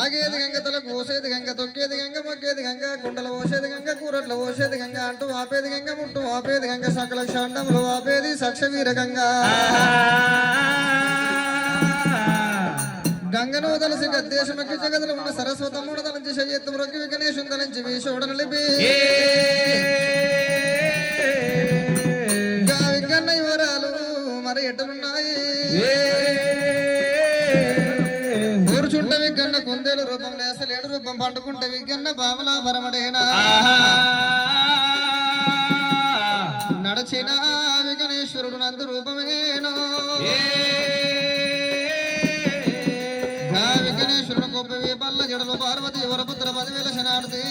తాగేది గంగ తల కోసేది గంగ తొక్కేది గంగ మొక్కేది గంగ కుండలు పోసేది గంగ కూరట్లు పోసేది గంగ అంటూ ఆపేది గంగ ముట్టు ఆపేది గంగ సకల షాండములు ఆపేది సక్షవీర గంగ గంగను తలసి గద్దేశమకి జగదులు ఉన్న సరస్వతముడు తలంచి శయ్యత్తు రొక్కి విఘ్నేశం తలంచి వీషోడను లిపి విఘ్న వివరాలు మరి ఎట్టున్నాయి కూర్చుంట విఘ్న కుందేలు రూపం లేసలేడు రూపం పండుకుంటే విఘ్న బావలా పరమడేనా నడచిన విఘ్నేశ్వరుడు నందు రూపమేనో విఘ్నేశ్వరుడు గొప్పవి పల్ల జడలు పార్వతి వరపుత్ర 10,000 శనార్థి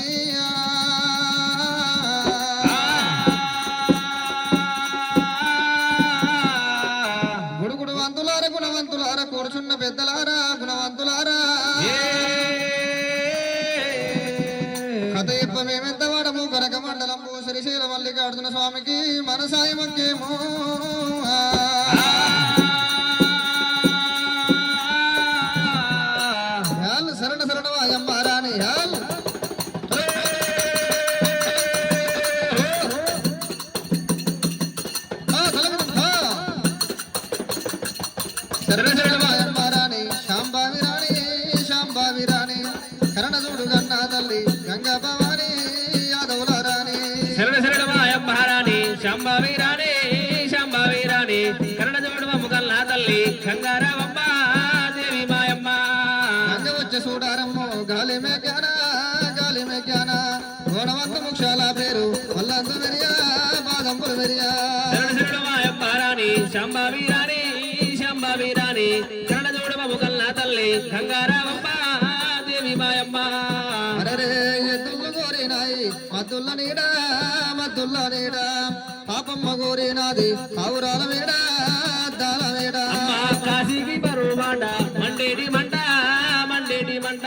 గుడుగుడు వంతులార గుణవంతులార కూర్చున్న పెద్దలారా గుణవంతులారా కథ ఇప్ప మేమెంత వాడము కనక మండలము శ్రీశైల మల్లికార్జున స్వామికి మనసాయి మంకేమో శరణ శరణ వాయమ్మ రాణి శరణ శరణ వాయమ్మ రాణి శాంబావి రాణి శాంబావి రాణి కరణ చూడు గన్నా తల్లి గంగా భవాని యాదవుల రాణి శరణ శరణ వాయమ్మ రాణి శాంబావి రాణి శాంబావి రాణి కరణ చూడు ముగల్లా తల్లి గంగారావమ్మ దేవి మాయమ్మ చూడారమ్మో గాలి మే జ్ఞాన గోడవంత ముక్షాల పేరు వల్లందు వెరియా బాదంపులు వెరియా రాణి శాంబావి రాణి శాంబావి రాణి కరణ చూడమ ముగల్లా తల్లి గంగారావమ్మ దేవి మాయమ్మ అరే ఎద్దులు కోరినాయి మద్దుల్ల నీడ పాపమ్మ కోరినాది పౌరాల మేడ దాల మేడ కాశీకి బరువు మాట మండేటి మంట మంట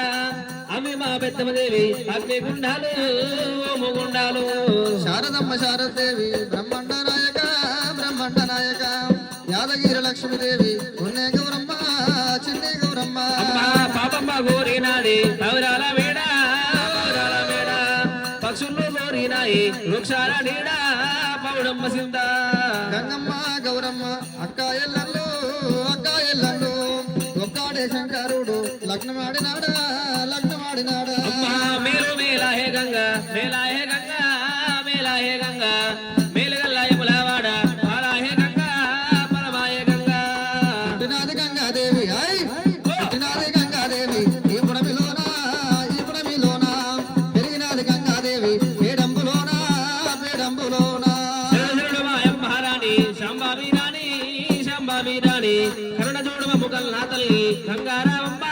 అవి మా పెద్దమదేవి అగ్ని గుండాలు ఓము గుండాలు శారదమ్మ శారదేవి బ్రహ్మండ నాయక యాదగిరి లక్ష్మీదేవి ఉన్నే గౌరమ్మ చిన్ని గౌరమ్మ పాపమ్మ గోరినాది పౌరాల మేడ పక్షులు గోరినాయి వృక్షాల నీడ పౌడమ్మ సింద గంగమ్మ గౌరమ్మ అక్క ఎల్లల్లు ఒక్కాడే శంకరుడు లగ్నమాడినాడా మేలు మేలా హే గంగా మేలా హే గంగా మేలా హే గంగా మేలుగల్లా యములవాడ పాలా హే గంగా పరమాయ గంగా పుట్టినాది గంగాదేవి ఈ పుడమిలోన పెరిగినాది గంగాదేవి పేడంబులోన మహారాణి శాంబావి రాణి కరుణ చూడమ ముగల్లా తల్లి గంగారావమ్మ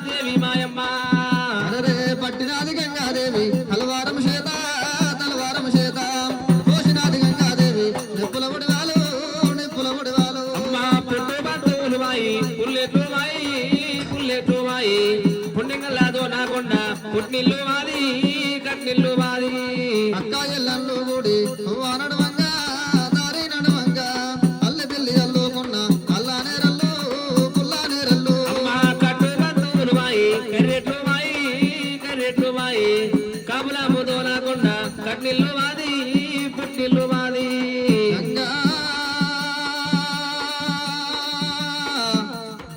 దేవి మాయమ్మ పట్టినాది గంగాదేవి తలవారం చేత పోసినాది గంగాదేవి నిప్పుల ముడివాలు పుట్టు బంధువులు మాయి పుల్లెట్లు మాయి పుణ్యంగల్లాదో నాకొండ పుట్టిల్లు మాది కట్నిల్లు మాది అక్క ఎల్లన్లు గుడి నడవంగా దారి నడవంగా అల్లి పిల్లి అల్లుకున్న అల్లా నేరల్లు పుల్లా నేరల్లు కట్టు బంధువులు మాయి కర్రెట్లు మాయి కాపులా ముదో నాకొండ కట్నిల్లు మాది పుట్టిల్లు మాది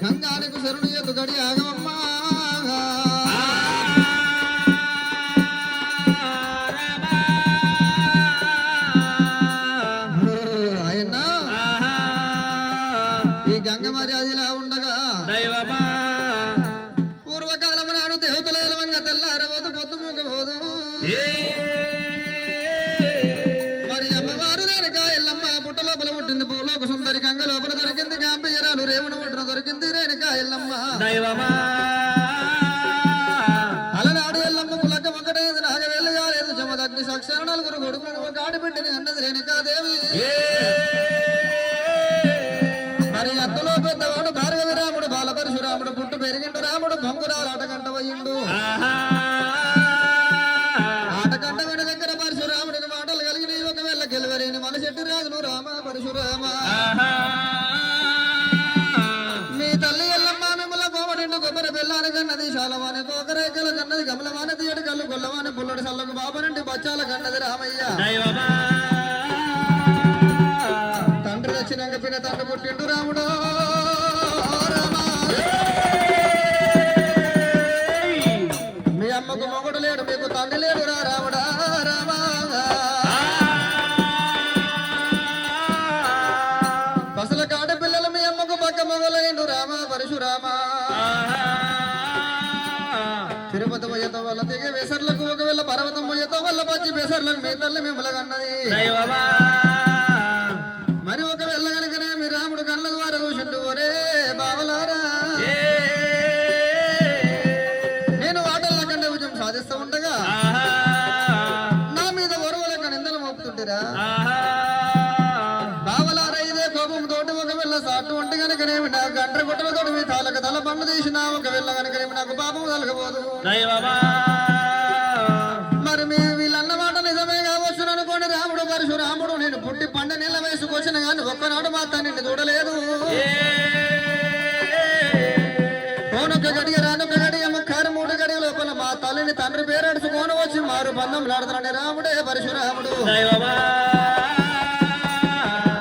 గంగానికి శరుడు ఎత్తు గడి ఆగమమ్మ ఆయన ఈ గంగ మర్యాదలా ఉండగా దైవమా పూర్వకాలం నాడు దేవతల తెల్లారబోదు పొద్దు మూగబోదు మరి అమ్మవారు లేనక ఎల్లమ్మ పుట్ట లోపల పుట్టింది భూలోక సుందరి గంగ లోపల దొరికింది గాంబీరాలు రేవున పుట్టిన దొరికింది రేణుక ఎల్లమ్మ దైవమా అలనాడు ఎల్లమ్మ కులక ఒకటేది నాగవేలు కాలేదు జమదగ్ని సాక్షర 4 కొడుకులను ఒక ఆడిబిడ్డని అన్నది రేణుకాదేవి మరి అత్తలో పెద్దవాడు భార్గవి రాముడు బాలపరశురాముడు పుట్టు పెరిగిండు రాముడు భంగురాలు ఆటగంట పోయిండు ఆటగంట విన దగ్గర పరశురాముడికి మాటలు కలిగిన ఒకవేళ గెలవలేని మన చెట్టు రాజును రామ పరశురామ మీ తల్లి ఎల్లమ్మ మిమ్మల్ని కోమటిండు కొబ్బరి బెల్లానికి అన్నది శాలవాని కోకరేకల కన్నది గమలవాని తీయటి కళ్ళు గొల్లవాని పుల్లడి సల్లకు బాబనండి బచ్చాల కన్నది రామయ్య దైవమా తండ్రి తెచ్చినాక పిన తండ్రి పుట్టిండు రాముడు రామా మీ అమ్మకు మొగుడు లేడు మీకు తండ్రి లేడు రా రాముడా రామా పసల కాడ పిల్లలు మీ అమ్మకు పక్క మొగలైండు రామ పరశురామ తిరుపతి పోయేతో వల్ల తెగ వేసర్లకు ఒకవేళ పర్వతం పోయేతో వల్ల పచ్చి వేసర్లకు మీ తల్లి మిమ్మల్ని అన్నది దైవమా మరి ఒకవేళ కనుకనే మీ రాముడు కళ్ళ ద్వారా చూసిండు ఒరే బావలారా నేను ఆటల కంటే విజయం సాధిస్తూ ఉండగా నా మీద ఒరవలక నిందలు మోపుతుంటిరా బావలారా ఇదే కోపంతో ఒకవేళ సాటు ఉంటే కనుకనేమి నా గండ్ర గుట్టలతో మీ తాలక తల పండు తీసినా ఒకవేళ కనుకనేమి నాకు పాపం కలగబోదు దైవమా మరి మీ వీళ్ళన్న మాట నిజమే కావచ్చు అనుకోండి రాముడు పరశురాముడు నేను పుట్టి 12 నెలల వయసుకు వచ్చిన కానీ ఒక్కనాడు మాత్రం నిన్ను చూడలేదు కోనొక్క గడియ రానొక్క గడియ ముఖారు 3 గడియ లోపల మా తల్లిని తండ్రి పేరడుచుకొని వచ్చి మారు బంధం లాడుతున్నాడు రాముడే పరశురాముడు దైవమా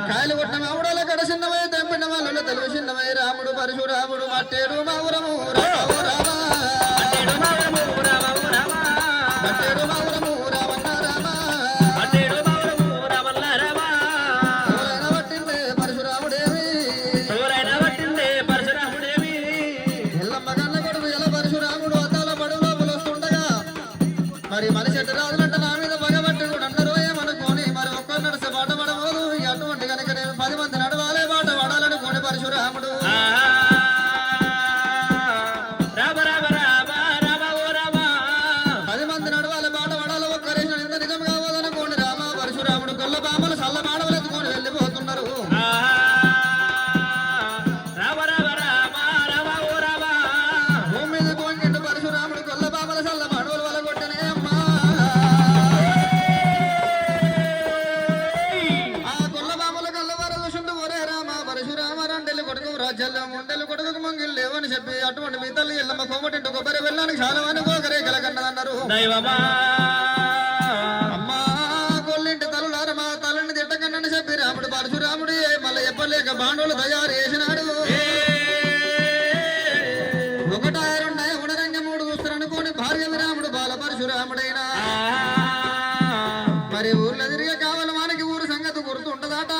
కాయలు కొట్టిన మావుడాల కడసిన్నవై తెంపిన వాళ్ళు తెలుగు చిన్నవై రాముడు పరశురాముడు మట్టేడు మావురము రామ రామ అటేడు మావరము రామ రామ మట్టేడు మావురము రామన్న రామ అటేడు మావరము రామల్ల రామ ఎవరైనా పట్టిందే పరశురాముడేవి ఎవరైనా పట్టిందే పరశురాముడేమి ఎల్లమ్మ కన్న కొడుకు ఎలా పరశురాముడు అద్దాల పడు లోపల వస్తుండగా మరి మనిషి ఎట్టు రాజులంట నా మీద పగబట్టి కూడా అన్నారు ఏమనుకోని మరి ఒక్కరు నడిస్తే బాట పడబోదు అటువంటి కనుక నేను 10 మంది నడవాలే బాట పడాలనుకోని పరశురాముడు రామ రామ రామ రామ ఓ రామ 10 మంది నడవాలి బాట పడాలి ఒక్కరేసిన ఇంత నిజం కావదనుకోండి రామ పరశురాముడు గొల్ల బామలు సల్ల మాడవలు ఎత్తుకొని వెళ్ళిపోతున్నారు రామ రామ రామ రామ ఓ రామ భూమి మీద పోయిండు పరశురాముడు గొల్ల బామల సల్ల మాడవలు వల కొట్టనే అమ్మా ఆ గొల్ల బామల గల్లవార చూసిండు ఒరే రామ పరశురామ రెండెల్లి కొడుకు రాజ్యాల్లో ముండెల్లి కొడుకు మంగిళ్ళు లేవని చెప్పి అటువంటి మీ తల్లి ఎల్లమ్మ కోమటింటు కొబ్బరి వెళ్ళడానికి శాలవాని కోకరే కలగన్నదన్నారు దైవమా అమ్మా కొల్లింటి తల్లులార మా తల్లిని తిట్టకన్నని చెప్పి రాముడు పరశురాముడు మళ్ళీ చెప్పలేక బాండవులు తయారు చేసినాడు ఒకటాయ రెండాయ ఉడరంగ 3 చూస్తారు అనుకోని భార్య రాముడు బాల పరశురాముడైనా మరి ఊర్లో తిరిగే కావాలి మనకి ఊరు సంగతి గుర్తుంటదట